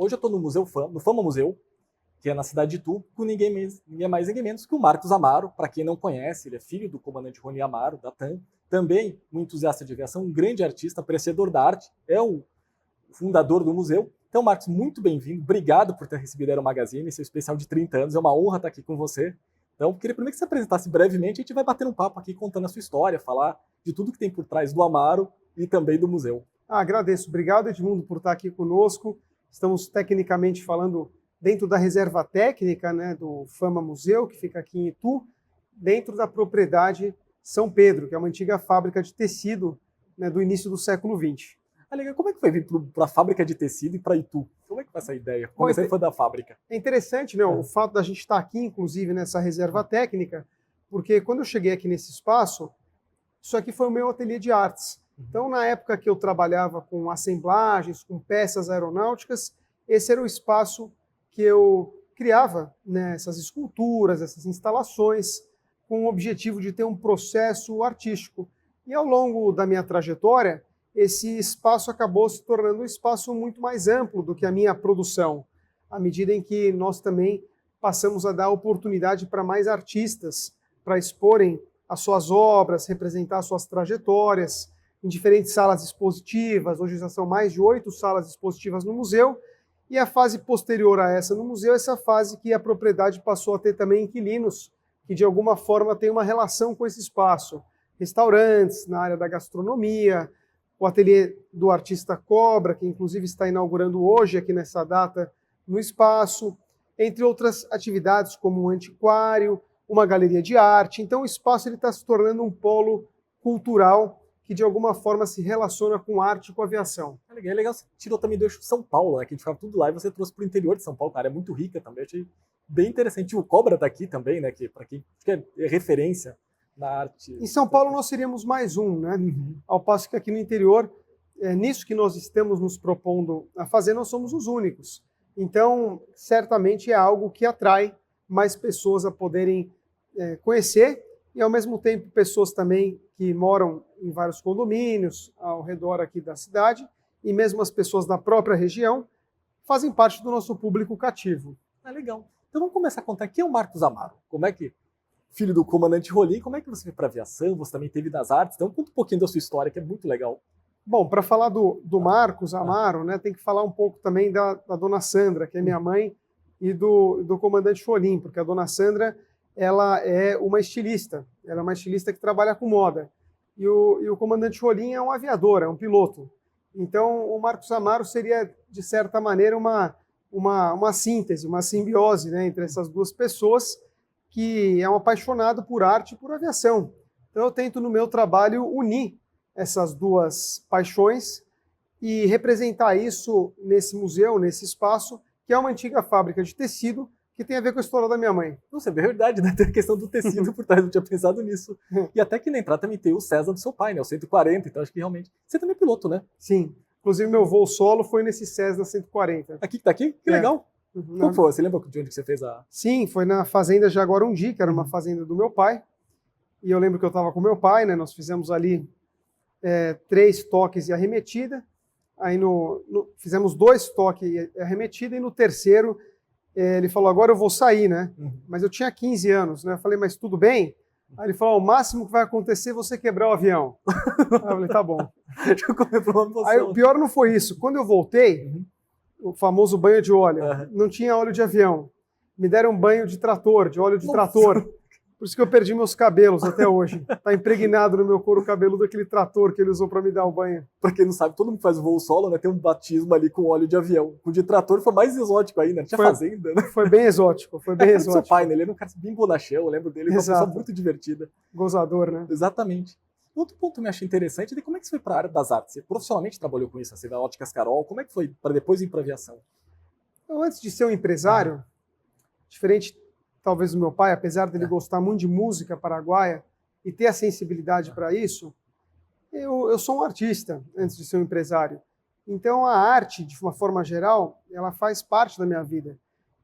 Hoje eu estou no Museu Fama, no Fama Museu, que é na cidade de Itu, com ninguém mais, ninguém menos que o Marcos Amaro. Para quem não conhece, ele é filho do comandante Rony Amaro, da TAM. Também um entusiasta de aviação, um grande artista, apreciador da arte, é o fundador do museu. Então, Marcos, muito bem-vindo. Obrigado por ter recebido a Aero Magazine, seu especial de 30 anos. É uma honra estar aqui com você. Então, queria primeiro que você apresentasse brevemente. A gente vai bater um papo aqui, contando a sua história, falar de tudo que tem por trás do Amaro e também do museu. Agradeço. Obrigado, Edmundo, por estar aqui conosco. Estamos tecnicamente falando dentro da reserva técnica, né, do Fama Museu, que fica aqui em Itu, dentro da propriedade São Pedro, que é uma antiga fábrica de tecido, né, do início do século XX. Legal. Como é que foi vir para a fábrica de tecido e para Itu? Como é que foi essa ideia? Como você foi da fábrica? É interessante, né, o fato da gente estar aqui, inclusive, nessa reserva técnica, porque quando eu cheguei aqui nesse espaço, isso aqui foi o meu ateliê de artes. Então, na época que eu trabalhava com assemblagens, com peças aeronáuticas, esse era o espaço que eu criava, né, essas esculturas, essas instalações, com o objetivo de ter um processo artístico. E ao longo da minha trajetória, esse espaço acabou se tornando um espaço muito mais amplo do que a minha produção, à medida em que nós também passamos a dar oportunidade para mais artistas para exporem as suas obras, representar suas trajetórias em diferentes salas expositivas. Hoje já são mais de 8 salas expositivas no museu, e a fase posterior a essa no museu, essa fase que a propriedade passou a ter também inquilinos que de alguma forma têm uma relação com esse espaço. Restaurantes na área da gastronomia, o ateliê do artista Cobra, que inclusive está inaugurando hoje aqui nessa data no espaço, entre outras atividades como um antiquário, uma galeria de arte. Então o espaço está se tornando um polo cultural que de alguma forma se relaciona com arte e com aviação. É legal, você tirou também do eixo São Paulo, né, que a gente ficava tudo lá, e você trouxe para o interior de São Paulo, cara, é muito rica também, achei bem interessante. O Cobra está aqui também, né, que para quem é referência na arte. Em São Paulo nós seríamos mais um, né? Ao passo que aqui no interior, nisso que nós estamos nos propondo a fazer, nós somos os únicos. Então, certamente é algo que atrai mais pessoas a poderem conhecer, e ao mesmo tempo pessoas também que moram em vários condomínios ao redor aqui da cidade, e mesmo as pessoas da própria região fazem parte do nosso público cativo. Legal. Então vamos começar a contar quem é o Marcos Amaro. Como é que, filho do comandante Rolim, como é que você foi para a aviação? Você também teve das artes, então conta um pouquinho da sua história, que é muito legal. Bom, para falar do Marcos Amaro, né, tem que falar um pouco também da dona Sandra, que é minha mãe, e do comandante Rolim, porque a dona Sandra, ela é uma estilista, ela é uma estilista que trabalha com moda. E o comandante Rolim é um aviador, é um piloto. Então, o Marcos Amaro seria, de certa maneira, uma síntese, uma simbiose, né, entre essas duas pessoas, que é um apaixonado por arte e por aviação. Então, eu tento, no meu trabalho, unir essas duas paixões e representar isso nesse museu, nesse espaço, que é uma antiga fábrica de tecido, que tem a ver com a história da minha mãe. Nossa, é verdade, né? Tem a questão do tecido por trás, não tinha pensado nisso. E até que na entrada também tem o César do seu pai, né? O 140, então acho que realmente... Você também é piloto, né? Sim. Inclusive, meu voo solo foi nesse Cessna 140. Aqui que tá aqui? Que legal. Como foi? Você lembra de onde que você fez a... Sim, foi na fazenda Jaguarundi, que era uma fazenda do meu pai. E eu lembro que eu estava com meu pai, né? Nós fizemos ali 3 toques e arremetida. Aí fizemos 2 toques e arremetida, e no terceiro ele falou, agora eu vou sair, né? Mas eu tinha 15 anos, né? Eu falei, mas tudo bem? Aí ele falou, o máximo que vai acontecer é você quebrar o avião. Aí eu falei, tá bom. Aí o pior não foi isso. Quando eu voltei, o famoso banho de óleo, não tinha óleo de avião. Me deram um banho de trator, de óleo de trator. Por isso que eu perdi meus cabelos até hoje. Tá impregnado no meu couro cabeludo aquele trator que ele usou para me dar o banho. Pra quem não sabe, todo mundo faz voo solo, né? Tem um batismo ali com óleo de avião. O de trator foi mais exótico ainda, né? Tinha fazenda, né? Foi bem exótico, foi bem exótico. Seu pai, né? Ele era um cara bem bonachão, eu lembro dele, uma pessoa muito divertida. Gozador, né? Exatamente. Outro ponto que eu me achei interessante é como é que você foi para a área das artes. Você profissionalmente trabalhou com isso, você veio a Óticas Carol, como é que foi para depois ir para aviação? Eu, antes de ser um empresário, diferente talvez do meu pai, apesar dele gostar muito de música paraguaia e ter a sensibilidade para isso, eu sou um artista antes de ser um empresário. Então a arte, de uma forma geral, ela faz parte da minha vida.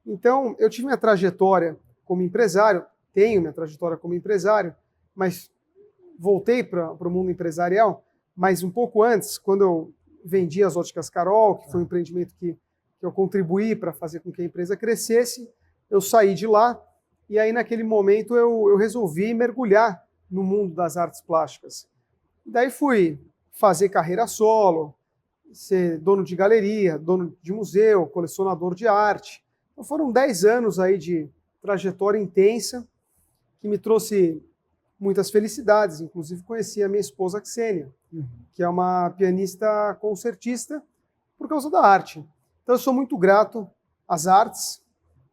Então eu tive minha trajetória como empresário, tenho minha trajetória como empresário, mas voltei para o mundo empresarial, mas um pouco antes, quando eu vendi as Óticas Carol, que foi um empreendimento que que eu contribuí para fazer com que a empresa crescesse, eu saí de lá e aí naquele momento eu resolvi mergulhar no mundo das artes plásticas. Daí fui fazer carreira solo, ser dono de galeria, dono de museu, colecionador de arte. Então foram 10 anos aí de trajetória intensa que me trouxe muitas felicidades. Inclusive conheci a minha esposa Xênia, que é uma pianista concertista por causa da arte. Então eu sou muito grato às artes,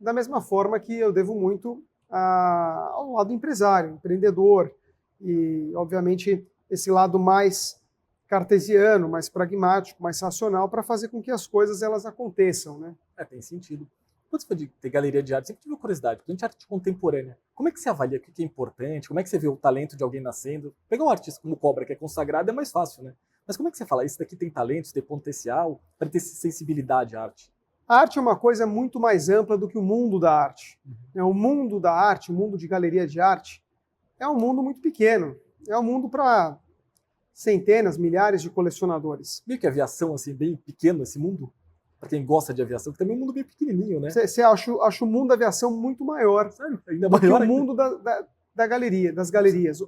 da mesma forma que eu devo muito ao lado empresário, empreendedor e, obviamente, esse lado mais cartesiano, mais pragmático, mais racional para fazer com que as coisas elas aconteçam, né? Tem sentido. Quando você foi de ter galeria de arte, sempre tive curiosidade, porque a gente arte contemporânea. Como é que você avalia o que é importante? Como é que você vê o talento de alguém nascendo? Pegar um artista como Cobra, que é consagrado, é mais fácil, né? Mas como é que você fala? Isso daqui tem talento, isso tem potencial, para ter sensibilidade à arte? A arte é uma coisa muito mais ampla do que o mundo da arte. O mundo da arte, o mundo de galeria de arte, é um mundo muito pequeno. É um mundo para centenas, milhares de colecionadores. Meio que aviação, assim, bem pequeno esse mundo. Para quem gosta de aviação, que também é um mundo bem pequenininho, né? Você acha o mundo da aviação muito maior. Sério? Ainda do maior que o ainda. mundo da galeria, das galerias.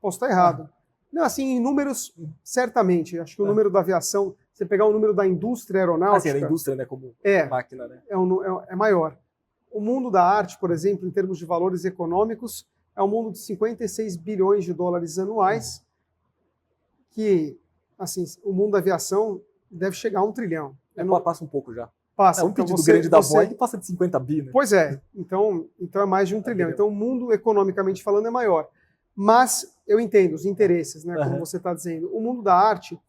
Posso estar errado. Não, assim, em números, certamente. Acho que o número da aviação, você pegar o número da indústria aeronáutica... Assim, da indústria, né? Como máquina, né? É maior. O mundo da arte, por exemplo, em termos de valores econômicos, é um mundo de 56 bilhões de dólares anuais, que, assim, o mundo da aviação deve chegar a 1 trilhão. Passa um pouco já. Passa. Um pedido grande da Boeing passa de 50 bi, né? Pois é. Então é mais de 1 trilhão. Então o mundo, economicamente falando, é maior. Mas eu entendo os interesses, né? Como você está dizendo. O mundo da arte,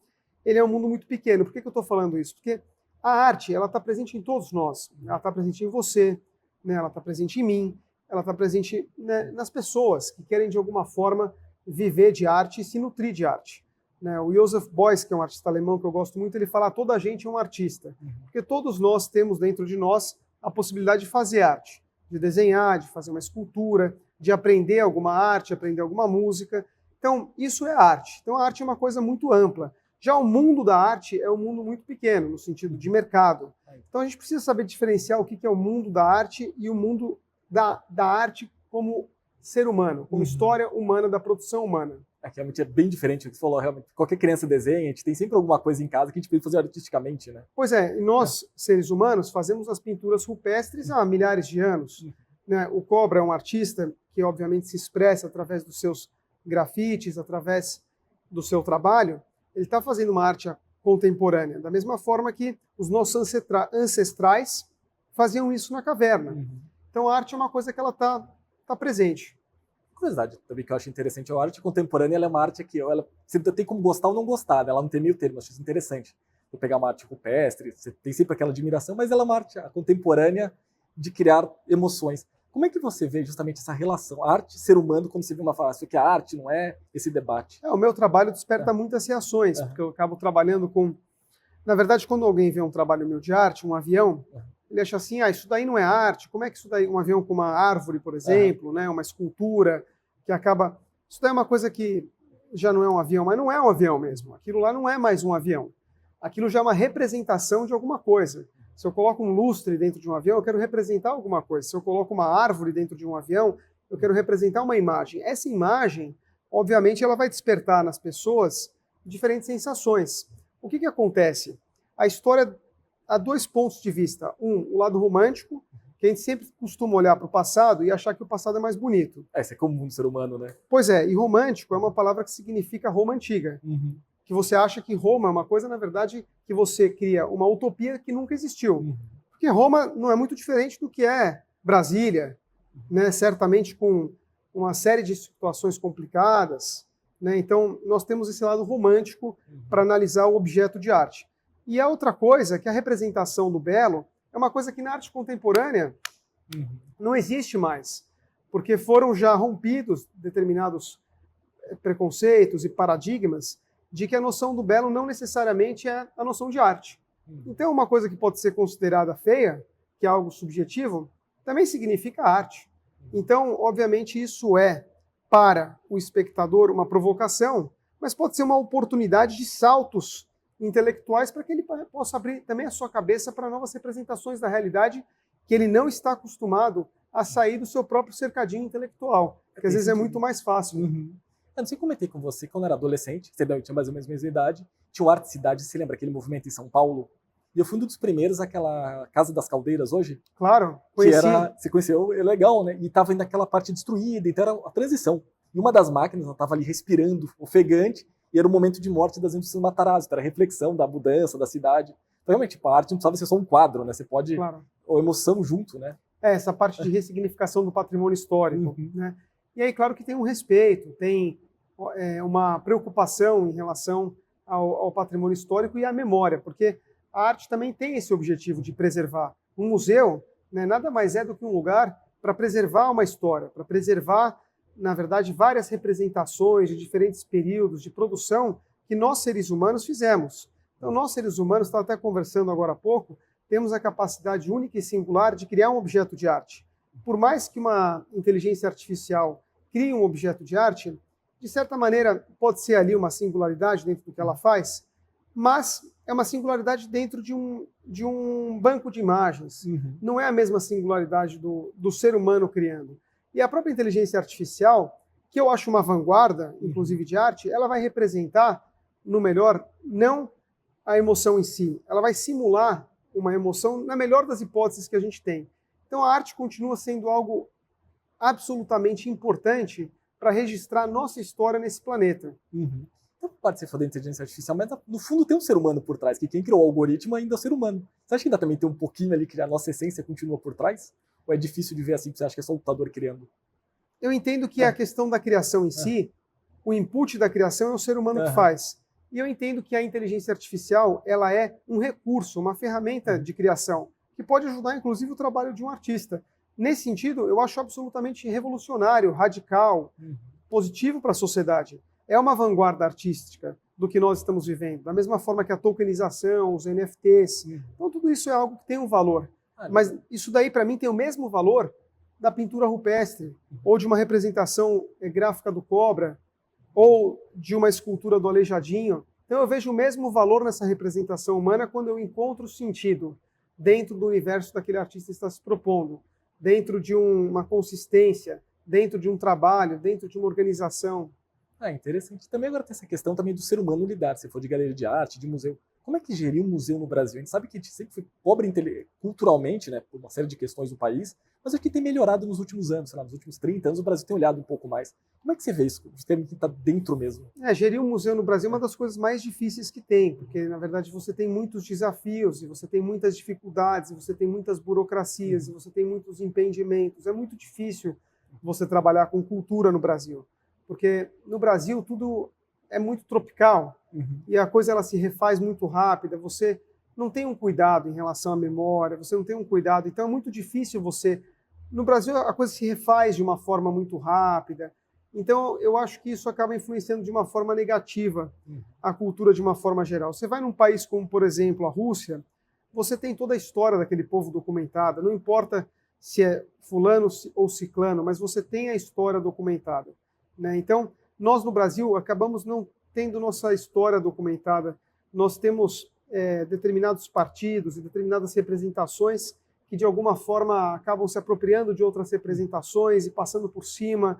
ele é um mundo muito pequeno. Por que eu estou falando isso? Porque a arte, ela está presente em todos nós. Ela está presente em você, né? Ela está presente em mim, ela está presente, né, nas pessoas que querem, de alguma forma, viver de arte e se nutrir de arte. Né? O Joseph Beuys, que é um artista alemão que eu gosto muito, ele fala: toda a gente é um artista. Porque todos nós temos dentro de nós a possibilidade de fazer arte, de desenhar, de fazer uma escultura, de aprender alguma arte, aprender alguma música. Então, isso é arte. Então, a arte é uma coisa muito ampla. Já o mundo da arte é um mundo muito pequeno, no sentido de mercado. Então, a gente precisa saber diferenciar o que é o mundo da arte e o mundo da arte como ser humano, como história humana, da produção humana. Realmente é bem diferente do que você falou. Realmente, qualquer criança desenha, a gente tem sempre alguma coisa em casa que a gente pode fazer artisticamente, né? Pois é, e nós, seres humanos, fazemos as pinturas rupestres há milhares de anos. Né? O Cobra é um artista que, obviamente, se expressa através dos seus grafites, através do seu trabalho. Ele está fazendo uma arte contemporânea, da mesma forma que os nossos ancestrais faziam isso na caverna. Então, a arte é uma coisa que ela está presente. Curiosidade também que eu acho interessante, a arte contemporânea ela é uma arte que você tem como gostar ou não gostar, né? Ela não tem meio termo, eu acho isso interessante. Você pegar uma arte rupestre, você tem sempre aquela admiração, mas ela é uma arte contemporânea de criar emoções. Como é que você vê justamente essa relação arte-ser humano, quando você vê uma fala, isso que a arte não é esse debate? O meu trabalho desperta muitas reações, porque eu acabo trabalhando com... Na verdade, quando alguém vê um trabalho meu de arte, um avião, ele acha assim: isso daí não é arte, como é que isso daí, um avião com uma árvore, por exemplo, né, uma escultura, que acaba... Isso daí é uma coisa que já não é um avião, mas não é um avião mesmo. Aquilo lá não é mais um avião. Aquilo já é uma representação de alguma coisa. Se eu coloco um lustre dentro de um avião, eu quero representar alguma coisa. Se eu coloco uma árvore dentro de um avião, eu quero representar uma imagem. Essa imagem, obviamente, ela vai despertar nas pessoas diferentes sensações. O que acontece? A história há 2 pontos de vista. O lado romântico, que a gente sempre costuma olhar para o passado e achar que o passado é mais bonito. Isso é comum do ser humano, né? Pois é, e romântico é uma palavra que significa Roma antiga. Que você acha que Roma é uma coisa, na verdade, que você cria uma utopia que nunca existiu. Porque Roma não é muito diferente do que é Brasília, né? Certamente com uma série de situações complicadas. Né? Então, nós temos esse lado romântico para analisar o objeto de arte. E a outra coisa, que a representação do belo, é uma coisa que na arte contemporânea não existe mais, porque foram já rompidos determinados preconceitos e paradigmas de que a noção do belo não necessariamente é a noção de arte. Então, uma coisa que pode ser considerada feia, que é algo subjetivo, também significa arte. Então, obviamente, isso é, para o espectador, uma provocação, mas pode ser uma oportunidade de saltos intelectuais para que ele possa abrir também a sua cabeça para novas representações da realidade que ele não está acostumado a sair do seu próprio cercadinho intelectual, que às vezes é muito mais fácil. Uhum. Eu não sei, comentei com você, quando eu era adolescente, você tinha mais ou menos a mesma idade, tinha o Arte Cidade, você lembra aquele movimento em São Paulo? E eu fui um dos primeiros, aquela Casa das Caldeiras hoje. Claro, conheci. Que era, você conheceu, é legal, né? E tava ainda aquela parte destruída, então era a transição. E uma das máquinas estava ali respirando, ofegante, e era o momento de morte das indústrias Matarazzo, era a reflexão da mudança da cidade. Então, realmente, tipo, a arte não precisava ser só um quadro, né? Você pode... Claro. Ou emoção junto, né? Essa parte de ressignificação do patrimônio histórico, né? E aí, claro que tem um respeito, tem uma preocupação em relação ao patrimônio histórico e à memória, porque a arte também tem esse objetivo de preservar. Um museu, né, nada mais é do que um lugar para preservar uma história, para preservar, na verdade, várias representações de diferentes períodos de produção que nós, seres humanos, fizemos. Então, nós, seres humanos, estava até conversando agora há pouco, temos a capacidade única e singular de criar um objeto de arte. Por mais que uma inteligência artificial crie um objeto de arte, de certa maneira, pode ser ali uma singularidade dentro do que ela faz, mas é uma singularidade dentro de um banco de imagens. Não é a mesma singularidade do ser humano criando. E a própria inteligência artificial, que eu acho uma vanguarda, inclusive de arte, ela vai representar, no melhor, não a emoção em si. Ela vai simular uma emoção na melhor das hipóteses que a gente tem. Então a arte continua sendo algo absolutamente importante para registrar a nossa história nesse planeta. Então pode ser da inteligência artificial, mas no fundo tem um ser humano por trás, que quem criou o algoritmo ainda é o ser humano. Você acha que ainda também tem um pouquinho ali que a nossa essência continua por trás? Ou é difícil de ver assim, você acha que é só o computador criando? Eu entendo que a questão da criação em si, o input da criação é o ser humano que faz. E eu entendo que a inteligência artificial, ela é um recurso, uma ferramenta de criação, que pode ajudar, inclusive, o trabalho de um artista. Nesse sentido, eu acho absolutamente revolucionário, radical, positivo para a sociedade. É uma vanguarda artística do que nós estamos vivendo, da mesma forma que a tokenização, os NFTs. Então, tudo isso é algo que tem um valor. Mas isso daí, para mim, tem o mesmo valor da pintura rupestre, ou de uma representação gráfica do Cobra, ou de uma escultura do Aleijadinho. Então eu vejo o mesmo valor nessa representação humana quando eu encontro sentido dentro do universo daquele artista está se propondo, dentro de uma consistência, dentro de um trabalho, dentro de uma organização. Interessante. Também agora tem essa questão também do ser humano lidar, se for de galeria de arte, de museu. Como é que gerir um museu no Brasil? A gente sabe que a gente sempre foi pobre culturalmente, né, por uma série de questões do país, mas é que tem melhorado nos últimos anos, sei lá, nos últimos 30 anos o Brasil tem olhado um pouco mais. Como é que você vê isso? Você tem que estar dentro mesmo. Gerir um museu no Brasil é uma das coisas mais difíceis que tem, porque na verdade você tem muitos desafios, e você tem muitas dificuldades, e você tem muitas burocracias, e você tem muitos impedimentos. É muito difícil você trabalhar com cultura no Brasil, porque no Brasil tudo é muito tropical, e a coisa ela se refaz muito rápida, você não tem um cuidado em relação à memória, você não tem um cuidado, então é muito difícil você... No Brasil a coisa se refaz de uma forma muito rápida, então eu acho que isso acaba influenciando de uma forma negativa a cultura de uma forma geral. Você vai num país como, por exemplo, a Rússia, você tem toda a história daquele povo documentada, não importa se é fulano ou ciclano, mas você tem a história documentada, né? Então, nós no Brasil acabamos não tendo nossa história documentada. Nós temos determinados partidos e determinadas representações que de alguma forma acabam se apropriando de outras representações e passando por cima.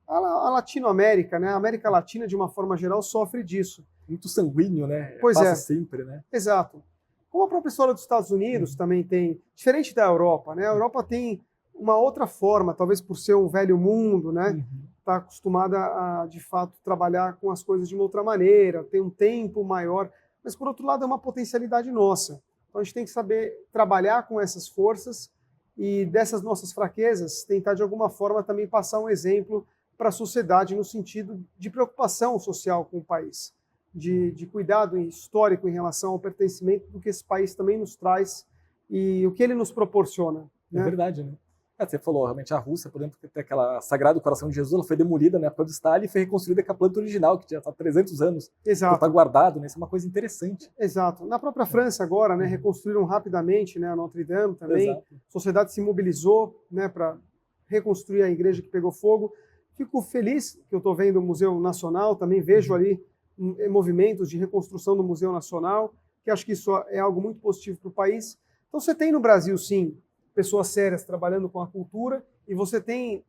A Latinoamérica, né? A América Latina de uma forma geral sofre disso. Muito sanguíneo, né? Pois Passa sempre, né? Exato. Como a própria história dos Estados Unidos também tem, diferente da Europa, né? A Europa tem uma outra forma, talvez por ser um velho mundo, né? Está acostumada a, de fato, trabalhar com as coisas de uma outra maneira, tem um tempo maior, mas, por outro lado, é uma potencialidade nossa. Então, a gente tem que saber trabalhar com essas forças e, dessas nossas fraquezas, tentar, de alguma forma, também passar um exemplo para a sociedade no sentido de preocupação social com o país, de cuidado histórico em relação ao pertencimento do que esse país também nos traz e o que ele nos proporciona. É verdade, né? Você falou, realmente, a Rússia, por exemplo, que tem aquela Sagrado Coração de Jesus, ela foi demolida na época do Stalin e foi reconstruída com a planta original, que já está há 300 anos. Exato. Está guardado, né? Isso é uma coisa interessante. Exato. Na própria França agora, né, reconstruíram rapidamente, né, a Notre Dame também. Exato. A sociedade se mobilizou, né, para reconstruir a igreja que pegou fogo. Fico feliz que eu estou vendo o Museu Nacional, também vejo ali movimentos de reconstrução do Museu Nacional, que acho que isso é algo muito positivo para o país. Então você tem no Brasil, sim, pessoas sérias trabalhando com a cultura e você tem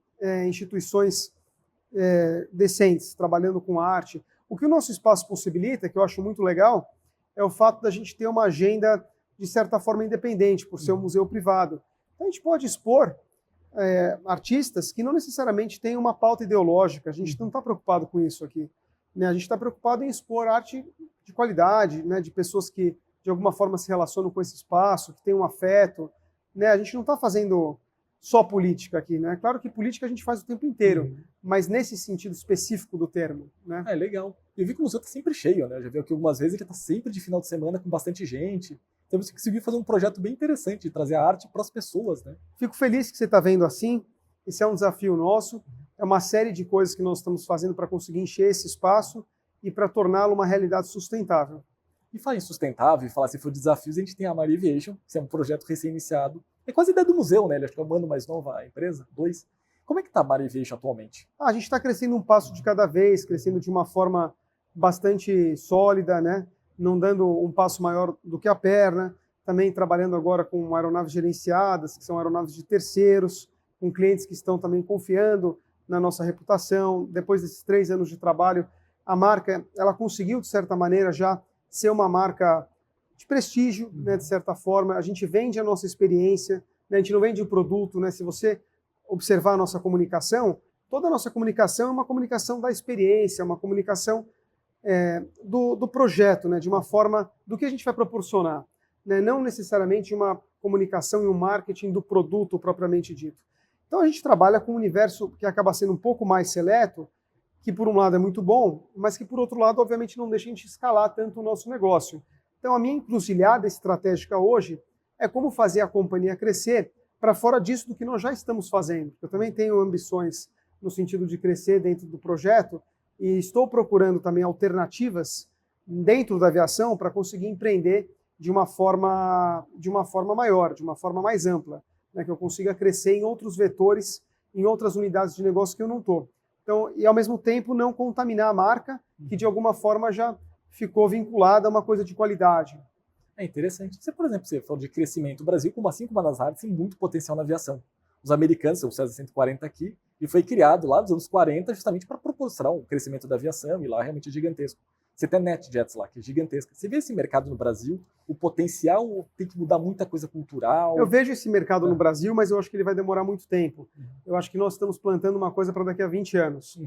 instituições decentes trabalhando com a arte. O que o nosso espaço possibilita, que eu acho muito legal, é o fato da gente ter uma agenda, de certa forma, independente, por ser um museu privado. Então a gente pode expor artistas que não necessariamente têm uma pauta ideológica. A gente não está preocupado com isso aqui, né? A gente está preocupado em expor arte de qualidade, né? De pessoas que, de alguma forma, se relacionam com esse espaço, que têm um afeto, né? A gente não está fazendo só política aqui, né? Claro que política a gente faz o tempo inteiro, mas nesse sentido específico do termo, né? É legal. Eu vi que o museu está sempre cheio, né? Eu já vi aqui algumas vezes, ele está sempre de final de semana com bastante gente. Então você conseguiu fazer um projeto bem interessante, de trazer a arte para as pessoas, né? Fico feliz que você está vendo assim. Esse é um desafio nosso. É uma série de coisas que nós estamos fazendo para conseguir encher esse espaço e para torná-lo uma realidade sustentável. E falar em sustentável, e falar se for desafios, a gente tem a Mari Aviation, que é um projeto recém-iniciado. É quase a ideia do museu, né? Ele acho que é o ano mais novo, a empresa, 2. Como é que está a Mari Aviation atualmente? A gente está crescendo um passo de cada vez, crescendo de uma forma bastante sólida, né? Não dando um passo maior do que a perna. Também trabalhando agora com aeronaves gerenciadas, que são aeronaves de terceiros, com clientes que estão também confiando na nossa reputação. Depois desses 3 anos de trabalho, a marca ela conseguiu, de certa maneira, já ser uma marca de prestígio, né, de certa forma. A gente vende a nossa experiência, né, a gente não vende o produto. Né? Se você observar a nossa comunicação, toda a nossa comunicação é uma comunicação da experiência, uma comunicação do projeto, né, de uma forma do que a gente vai proporcionar. Né, não necessariamente uma comunicação e um marketing do produto propriamente dito. Então a gente trabalha com um universo que acaba sendo um pouco mais seleto, que por um lado é muito bom, mas que por outro lado, obviamente, não deixa a gente escalar tanto o nosso negócio. Então a minha encruzilhada estratégica hoje é como fazer a companhia crescer para fora disso do que nós já estamos fazendo. Eu também tenho ambições no sentido de crescer dentro do projeto e estou procurando também alternativas dentro da aviação para conseguir empreender de uma forma maior, de uma forma mais ampla, né, que eu consiga crescer em outros vetores, em outras unidades de negócio que eu não estou. Então, e ao mesmo tempo não contaminar a marca, que de alguma forma já ficou vinculada a uma coisa de qualidade. É interessante. Você, por exemplo, você falou de crescimento. O Brasil, assim como a Nasar, tem muito potencial na aviação. Os americanos, o Cessna 140 aqui, e foi criado lá nos anos 40 justamente para proporcionar um crescimento da aviação, e lá realmente é gigantesco. Você tem a NetJets lá, que é gigantesca. Você vê esse mercado no Brasil, o potencial tem que mudar muita coisa cultural. Eu vejo esse mercado no Brasil, mas eu acho que ele vai demorar muito tempo. Eu acho que nós estamos plantando uma coisa para daqui a 20 anos,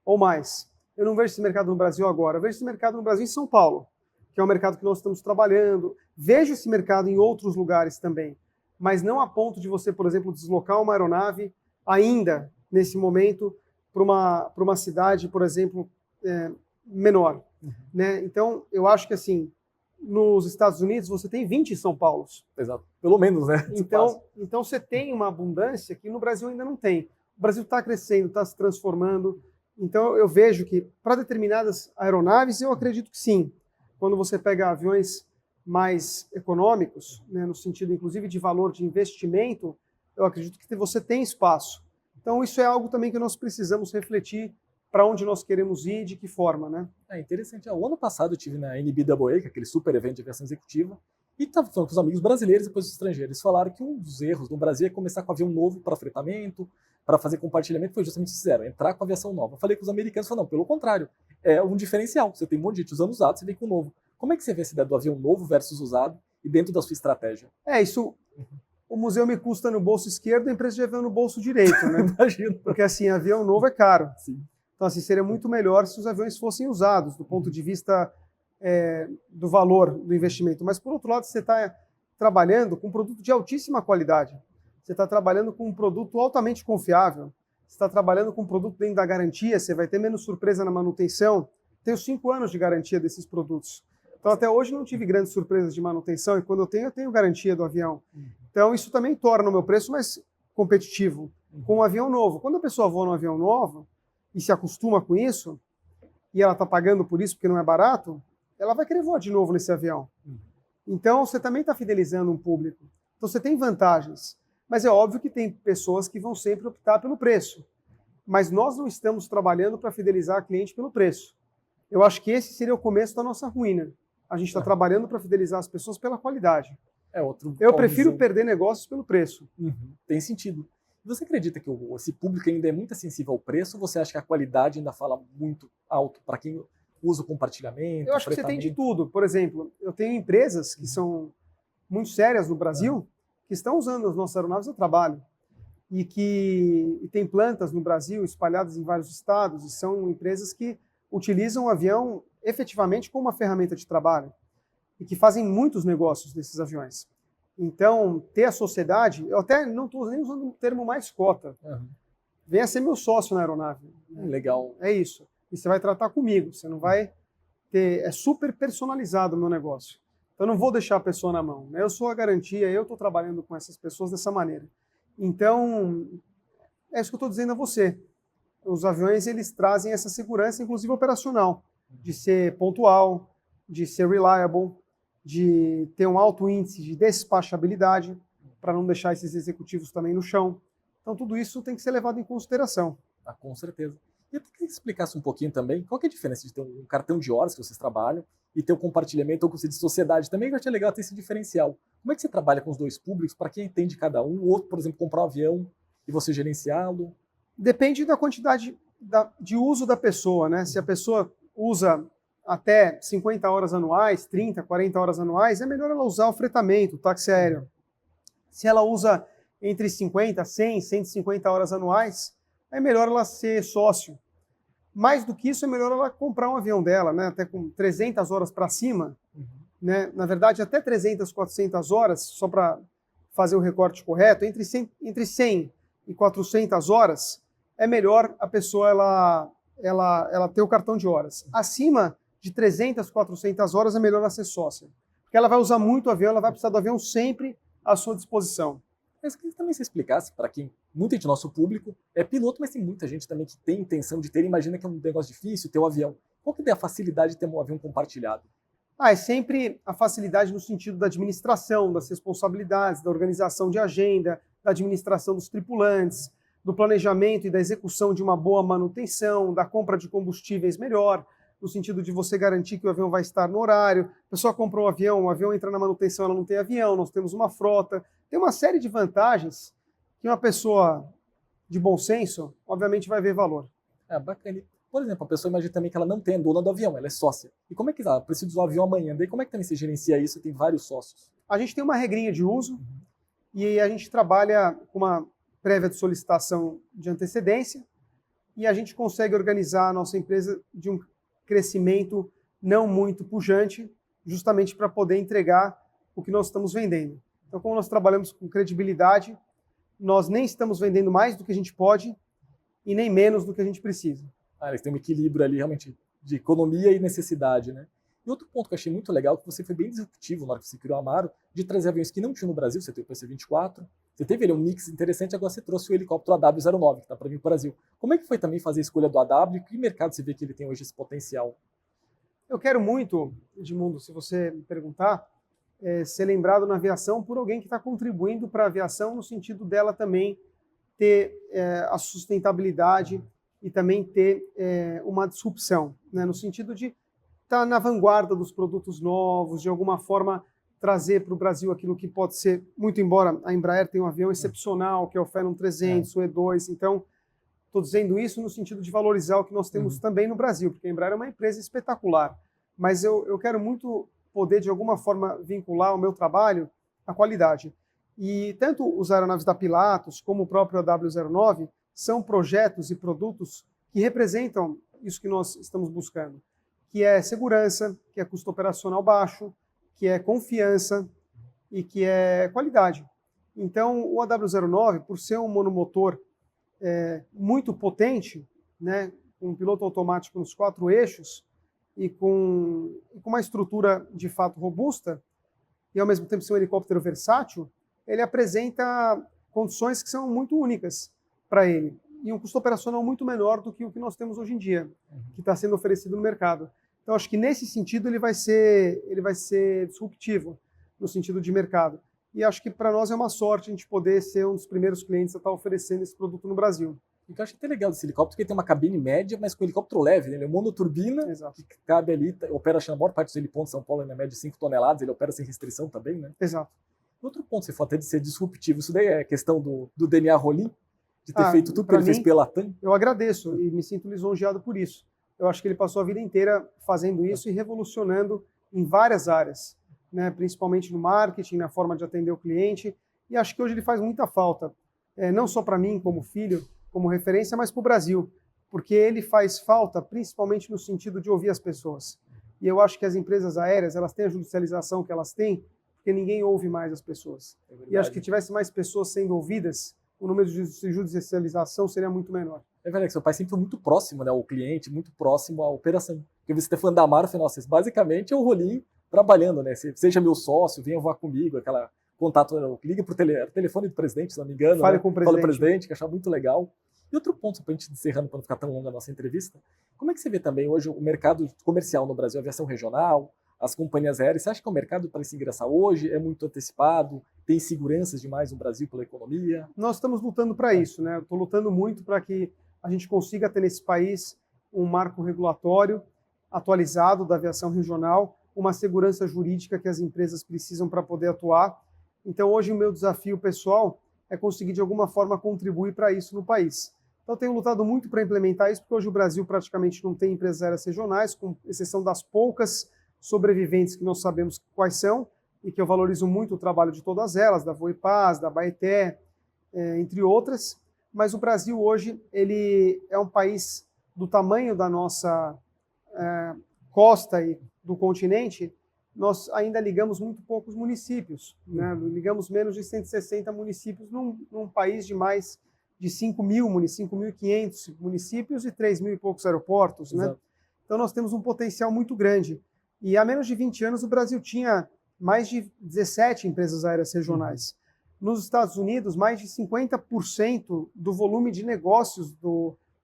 ou mais. Eu não vejo esse mercado no Brasil agora. Eu vejo esse mercado no Brasil em São Paulo, que é um mercado que nós estamos trabalhando. Vejo esse mercado em outros lugares também, mas não a ponto de você, por exemplo, deslocar uma aeronave ainda, nesse momento, para uma cidade, por exemplo, menor. Né? Então, eu acho que assim, nos Estados Unidos você tem 20 São Paulos. Exato. Pelo menos, né? Então você tem uma abundância que no Brasil ainda não tem. O Brasil está crescendo, está se transformando. Então eu vejo que para determinadas aeronaves eu acredito que sim. Quando você pega aviões mais econômicos, né, no sentido inclusive de valor de investimento, eu acredito que você tem espaço. Então isso é algo também que nós precisamos refletir para onde nós queremos ir, de que forma, né? É interessante. O ano passado eu estive na NBAA, que é aquele super evento de aviação executiva, e estava falando com os amigos brasileiros e depois os estrangeiros. Eles falaram que um dos erros no Brasil é começar com avião novo para fretamento, para fazer compartilhamento, foi justamente isso, entrar com aviação nova. Eu falei com os americanos, falaram, não, pelo contrário, é um diferencial. Você tem um monte de gente usando usado, você vem com o novo. Como é que você vê essa ideia do avião novo versus usado e dentro da sua estratégia? Isso... O museu me custa no bolso esquerdo, a empresa de avião no bolso direito, né? Imagino. Porque assim, avião novo é caro. Sim. Então, assim, seria muito melhor se os aviões fossem usados, do ponto de vista do valor do investimento. Mas, por outro lado, você está trabalhando com um produto de altíssima qualidade. Você está trabalhando com um produto altamente confiável. Você está trabalhando com um produto dentro da garantia, você vai ter menos surpresa na manutenção. Tenho 5 anos de garantia desses produtos. Então, até hoje, não tive grandes surpresas de manutenção, e quando eu tenho garantia do avião. Então, isso também torna o meu preço mais competitivo com um avião novo. Quando a pessoa voa num avião novo, e se acostuma com isso, e ela está pagando por isso porque não é barato, ela vai querer voar de novo nesse avião. Então, você também está fidelizando um público. Então, você tem vantagens. Mas é óbvio que tem pessoas que vão sempre optar pelo preço. Mas nós não estamos trabalhando para fidelizar a cliente pelo preço. Eu acho que esse seria o começo da nossa ruína. A gente está trabalhando para fidelizar as pessoas pela qualidade. Eu prefiro perder negócios pelo preço. Tem sentido. Você acredita que esse público ainda é muito sensível ao preço, ou você acha que a qualidade ainda fala muito alto para quem usa o compartilhamento? Eu acho que você tem de tudo. Por exemplo, eu tenho empresas que são muito sérias no Brasil que estão usando as nossas aeronaves a trabalho e que tem plantas no Brasil espalhadas em vários estados, e são empresas que utilizam o avião efetivamente como uma ferramenta de trabalho e que fazem muitos negócios desses aviões. Então, ter a sociedade, eu até não estou nem usando o termo mais cota. Venha ser meu sócio na aeronave. Legal. É isso. E você vai tratar comigo, você não vai ter... É super personalizado o meu negócio. Então, eu não vou deixar a pessoa na mão. Eu sou a garantia, eu estou trabalhando com essas pessoas dessa maneira. Então, é isso que eu estou dizendo a você. Os aviões, eles trazem essa segurança, inclusive operacional, de ser pontual, de ser reliable, de ter um alto índice de despachabilidade, para não deixar esses executivos também no chão. Então, tudo isso tem que ser levado em consideração. Com certeza. E eu queria que você explicasse um pouquinho também qual que é a diferença de ter um cartão de horas que vocês trabalham e ter o compartilhamento ou com de sociedade. Também eu achei legal ter esse diferencial. Como é que você trabalha com os dois públicos? Para quem entende cada um? O outro, por exemplo, comprar um avião e você gerenciá-lo? Depende da quantidade de uso da pessoa, né? Se a pessoa usa até 50 horas anuais, 30, 40 horas anuais, é melhor ela usar o fretamento, o táxi aéreo. Se ela usa entre 50, 100, 150 horas anuais, é melhor ela ser sócio. Mais do que isso, é melhor ela comprar um avião dela, né? Até com 300 horas para cima, né? Na verdade, até 300, 400 horas, só para fazer o recorte correto, entre 100 e 400 horas, é melhor a pessoa ela ter o cartão de horas. Acima de 300, 400 horas, é melhor ela ser sócia. Porque ela vai usar muito o avião, ela vai precisar do avião sempre à sua disposição. Mas que também se explicasse para quem, muita gente do nosso público é piloto, mas tem muita gente também que tem intenção de ter, imagina que é um negócio difícil ter um avião. Qual que é a facilidade de ter um avião compartilhado? É sempre a facilidade no sentido da administração, das responsabilidades, da organização de agenda, da administração dos tripulantes, do planejamento e da execução de uma boa manutenção, da compra de combustíveis melhor, no sentido de você garantir que o avião vai estar no horário. A pessoa comprou o avião entra na manutenção, ela não tem avião, nós temos uma frota. Tem uma série de vantagens que uma pessoa de bom senso, obviamente, vai ver valor. Bacana. Por exemplo, a pessoa imagina também que ela não tem a dona do avião, ela é sócia. E como é que precisa usar o avião amanhã? Daí como é que também se gerencia isso? Tem vários sócios. A gente tem uma regrinha de uso e a gente trabalha com uma prévia de solicitação de antecedência e a gente consegue organizar a nossa empresa de um crescimento não muito pujante, justamente para poder entregar o que nós estamos vendendo. Então, como nós trabalhamos com credibilidade, nós nem estamos vendendo mais do que a gente pode e nem menos do que a gente precisa. Eles têm um equilíbrio ali, realmente, de economia e necessidade, né? E outro ponto que eu achei muito legal, que você foi bem disruptivo na hora que você criou a Amaro, de trazer aviões que não tinham no Brasil, você teve o PC-24, você teve ali um mix interessante, agora você trouxe o helicóptero AW09, que está para vir para o Brasil. Como é que foi também fazer a escolha do AW? Que mercado você vê que ele tem hoje esse potencial? Eu quero muito, Edmundo, se você me perguntar, ser lembrado na aviação por alguém que está contribuindo para a aviação no sentido dela também ter a sustentabilidade e também ter uma disrupção, né? No sentido de estar na vanguarda dos produtos novos, de alguma forma trazer para o Brasil aquilo que pode ser, muito embora a Embraer tenha um avião excepcional, que é o Phenom 300, o E2, então estou dizendo isso no sentido de valorizar o que nós temos também no Brasil, porque a Embraer é uma empresa espetacular, mas eu quero muito poder, de alguma forma, vincular o meu trabalho à qualidade. E tanto os aeronaves da Pilatus, como o próprio AW09, são projetos e produtos que representam isso que nós estamos buscando, que é segurança, que é custo operacional baixo, que é confiança e que é qualidade. Então, o AW09, por ser um monomotor muito potente, né, com um piloto automático nos 4 eixos e com uma estrutura de fato robusta, e ao mesmo tempo ser um helicóptero versátil, ele apresenta condições que são muito únicas para ele e um custo operacional muito menor do que o que nós temos hoje em dia, que está sendo oferecido no mercado. Então, acho que nesse sentido ele vai ser disruptivo no sentido de mercado. E acho que para nós é uma sorte a gente poder ser um dos primeiros clientes a estar oferecendo esse produto no Brasil. O que eu acho até legal desse helicóptero é que ele tem uma cabine média, mas com helicóptero leve, né? Ele é monoturbina, Exato. que cabe ali, opera, acho que na maior parte dos helipontos de São Paulo, na média de 5 toneladas, ele opera sem restrição também, né? Exato. Outro ponto, você falou até de ser disruptivo, isso daí é a questão do DNA Rolim, de ter feito tudo que pra ele fez mim, pela TAM. Eu agradeço e me sinto lisonjeado por isso. Eu acho que ele passou a vida inteira fazendo isso e revolucionando em várias áreas, né? Principalmente no marketing, na forma de atender o cliente, e acho que hoje ele faz muita falta, não só para mim como filho, como referência, mas para o Brasil, porque ele faz falta principalmente no sentido de ouvir as pessoas. E eu acho que as empresas aéreas, elas têm a judicialização que elas têm, porque ninguém ouve mais as pessoas. E acho que tivesse mais pessoas sendo ouvidas, o número de judicialização seria muito menor. É verdade que seu pai sempre foi muito próximo, né, ao cliente, muito próximo à operação. Porque você é fã da Amaro, falou, nossa, basicamente é o Rolim trabalhando, né? Seja meu sócio, venha voar comigo, aquela contato, liga pro telefone do presidente, se não me engano. Fale, né? com o presidente. Fala o presidente, que eu achava muito legal. E outro ponto, só para a gente encerrando, para não ficar tão longa a nossa entrevista, como é que você vê também hoje o mercado comercial no Brasil, a aviação regional, as companhias aéreas? Você acha que o mercado para se ingressar hoje é muito antecipado? Tem seguranças demais no Brasil pela economia? Nós estamos lutando para isso, né? Eu estou lutando muito para que a gente consiga ter nesse país um marco regulatório atualizado da aviação regional, uma segurança jurídica que as empresas precisam para poder atuar. Então, hoje, o meu desafio pessoal é conseguir, de alguma forma, contribuir para isso no país. Então, eu tenho lutado muito para implementar isso, porque hoje o Brasil praticamente não tem empresas aéreas regionais, com exceção das poucas sobreviventes que nós sabemos quais são, e que eu valorizo muito o trabalho de todas elas, da Voipaz, da Baeté, entre outras. Mas o Brasil hoje ele é um país do tamanho da nossa costa e do continente, nós ainda ligamos muito poucos municípios, né? Ligamos menos de 160 municípios num país de mais de 5.500 municípios e 3 mil e poucos aeroportos, né? Então nós temos um potencial muito grande. E há menos de 20 anos o Brasil tinha mais de 17 empresas aéreas regionais. Nos Estados Unidos, mais de 50% do volume de negócios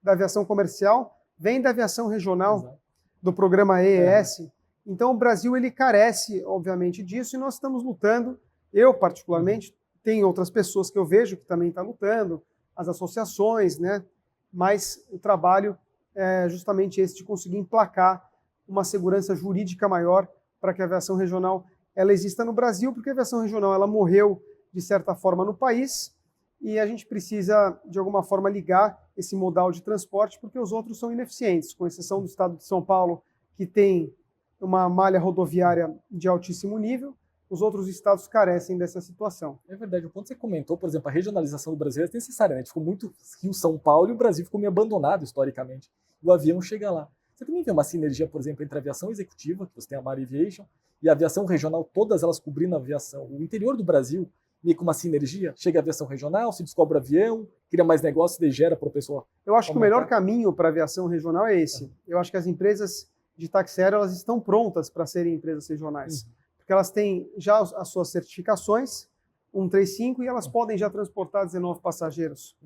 da aviação comercial vem da aviação regional, do programa AES. Então, o Brasil ele carece, obviamente, disso, e nós estamos lutando. Eu, particularmente, tem outras pessoas que eu vejo que também estão lutando, as associações, né? Mas o trabalho é justamente esse de conseguir emplacar uma segurança jurídica maior para que a aviação regional ela exista no Brasil, porque a aviação regional ela morreu de certa forma no país, e a gente precisa, de alguma forma, ligar esse modal de transporte, porque os outros são ineficientes, com exceção do estado de São Paulo, que tem uma malha rodoviária de altíssimo nível, os outros estados carecem dessa situação. É verdade, o ponto que você comentou, por exemplo, a regionalização do Brasil é necessária, né? Ficou muito Rio-São Paulo e o Brasil ficou meio abandonado historicamente. O avião chega lá. Você também vê uma sinergia, por exemplo, entre a aviação executiva, que você tem a Amaro Aviation, e a aviação regional, todas elas cobrindo a aviação. O interior do Brasil, meio com uma sinergia, chega a aviação regional, se descobre o avião, cria mais negócio e gera para o pessoal. Eu acho que o melhor caminho para a aviação regional é esse. Eu acho que as empresas de táxi aéreo elas estão prontas para serem empresas regionais, porque elas têm já as suas certificações, 135, e elas podem já transportar 19 passageiros.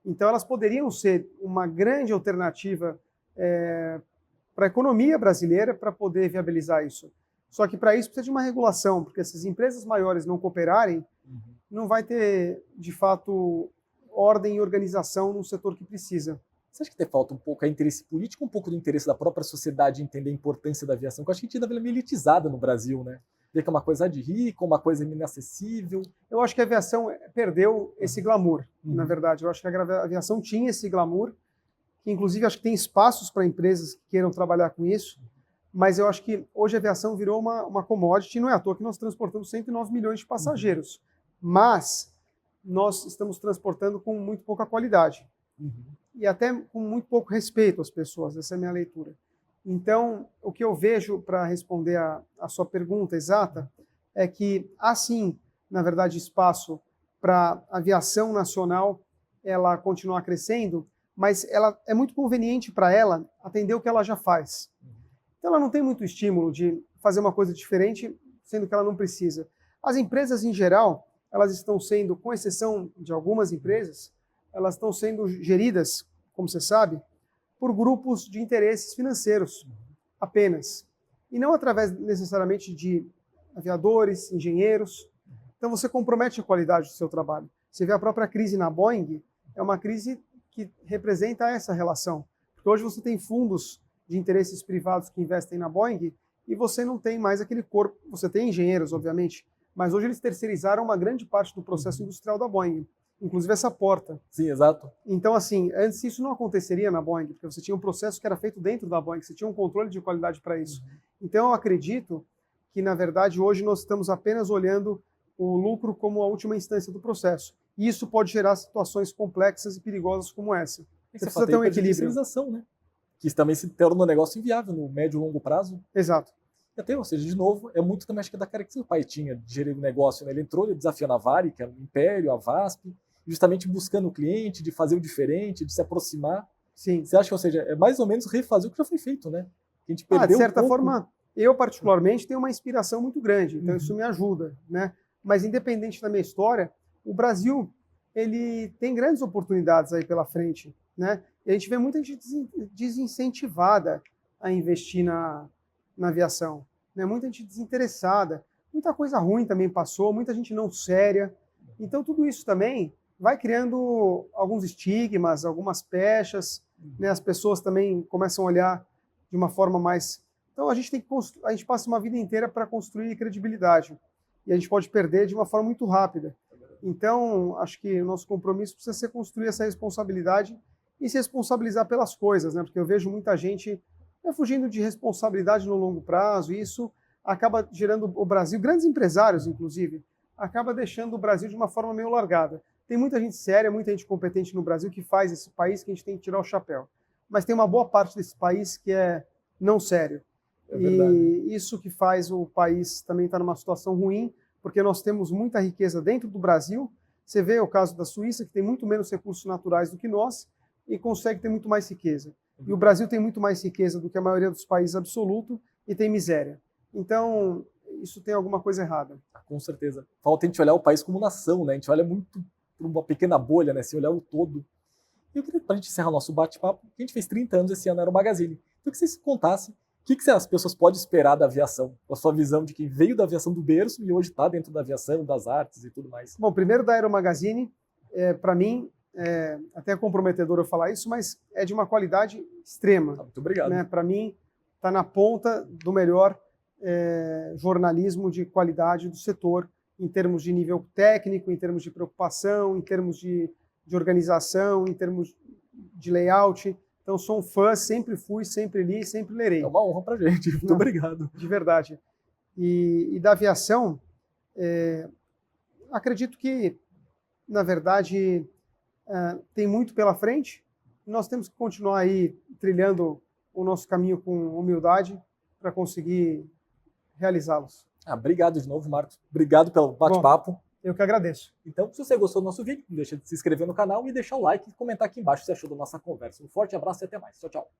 Então elas poderiam ser uma grande alternativa para a economia brasileira para poder viabilizar isso. Só que para isso precisa de uma regulação, porque se as empresas maiores não cooperarem, não vai ter, de fato, ordem e organização no setor que precisa. Você acha que falta um pouco a interesse político, um pouco do interesse da própria sociedade em entender a importância da aviação? Porque eu acho que a gente ainda é meio elitizada no Brasil, né? Vê que é uma coisa de rico, uma coisa inacessível. Eu acho que a aviação perdeu esse glamour, na verdade. Eu acho que a aviação tinha esse glamour, que inclusive acho que tem espaços para empresas que queiram trabalhar com isso, mas eu acho que hoje a aviação virou uma commodity, não é à toa que nós transportamos 109 milhões de passageiros, mas nós estamos transportando com muito pouca qualidade e até com muito pouco respeito às pessoas, essa é a minha leitura. Então, o que eu vejo para responder a sua pergunta exata é que há sim, na verdade, espaço para a aviação nacional ela continuar crescendo, mas ela é muito conveniente para ela atender o que ela já faz. Então ela não tem muito estímulo de fazer uma coisa diferente, sendo que ela não precisa. As empresas, em geral, elas estão sendo, com exceção de algumas empresas, elas estão sendo geridas, como você sabe, por grupos de interesses financeiros, apenas. E não através, necessariamente, de aviadores, engenheiros. Então você compromete a qualidade do seu trabalho. Você vê a própria crise na Boeing, é uma crise que representa essa relação. Porque hoje você tem fundos de interesses privados que investem na Boeing e você não tem mais aquele corpo, você tem engenheiros, obviamente, mas hoje eles terceirizaram uma grande parte do processo industrial da Boeing, inclusive essa porta. Sim, exato. Então, assim, antes isso não aconteceria na Boeing, porque você tinha um processo que era feito dentro da Boeing, você tinha um controle de qualidade para isso. Então, eu acredito que, na verdade, hoje nós estamos apenas olhando o lucro como a última instância do processo. E isso pode gerar situações complexas e perigosas como essa. Você precisa ter um equilíbrio. Né? Que também se torna um negócio inviável no médio e longo prazo. Exato. E até, ou seja, de novo, é muito também acho que da característica que o pai tinha de gerir o negócio. Né? Ele entrou, ele desafiando a Varig, que era o Império, a VASP, justamente buscando o cliente, de fazer o diferente, de se aproximar. Sim. Você acha que, ou seja, é mais ou menos refazer o que já foi feito, né? A gente perdeu de certa forma, eu particularmente tenho uma inspiração muito grande, então isso me ajuda, né? Mas independente da minha história, o Brasil, ele tem grandes oportunidades aí pela frente, né? E a gente vê muita gente desincentivada a investir na aviação, né? Muita gente desinteressada, muita coisa ruim também passou, muita gente não séria. Então tudo isso também vai criando alguns estigmas, algumas pechas, né? As pessoas também começam a olhar de uma forma mais... Então a gente passa uma vida inteira para construir credibilidade e a gente pode perder de uma forma muito rápida. Então acho que o nosso compromisso precisa ser construir essa responsabilidade e se responsabilizar pelas coisas, né? Porque eu vejo muita gente fugindo de responsabilidade no longo prazo e isso acaba gerando o Brasil, grandes empresários inclusive, acaba deixando o Brasil de uma forma meio largada. Tem muita gente séria, muita gente competente no Brasil que faz esse país que a gente tem que tirar o chapéu. Mas tem uma boa parte desse país que é não sério. E isso que faz o país também estar numa situação ruim, porque nós temos muita riqueza dentro do Brasil. Você vê o caso da Suíça, que tem muito menos recursos naturais do que nós e consegue ter muito mais riqueza. E o Brasil tem muito mais riqueza do que a maioria dos países absoluto e tem miséria. Então, isso tem alguma coisa errada. Com certeza. Falta a gente olhar o país como nação, né? A gente olha muito por uma pequena bolha, né? Se olhar o todo. E eu queria, para a gente encerrar o nosso bate-papo, a gente fez 30 anos esse ano na Aeromagazine. Então, que vocês contassem o que as pessoas podem esperar da aviação? A sua visão de quem veio da aviação do berço e hoje está dentro da aviação, das artes e tudo mais. Bom, primeiro da Aeromagazine, para mim, até é comprometedor eu falar isso, mas é de uma qualidade extrema. Muito obrigado. Né? Para mim, está na ponta do melhor jornalismo de qualidade do setor, em termos de nível técnico, em termos de preocupação, em termos de organização, em termos de layout. Então, sou um fã, sempre fui, sempre li, sempre lerei. É uma honra para a gente. Muito obrigado. De verdade. E da aviação, acredito que, na verdade, tem muito pela frente. Nós temos que continuar aí trilhando o nosso caminho com humildade para conseguir realizá-los. Obrigado de novo, Marcos. Obrigado pelo bate-papo. Eu que agradeço. Então, se você gostou do nosso vídeo, não deixa de se inscrever no canal e deixar o like e comentar aqui embaixo se achou da nossa conversa. Um forte abraço e até mais. Tchau, tchau.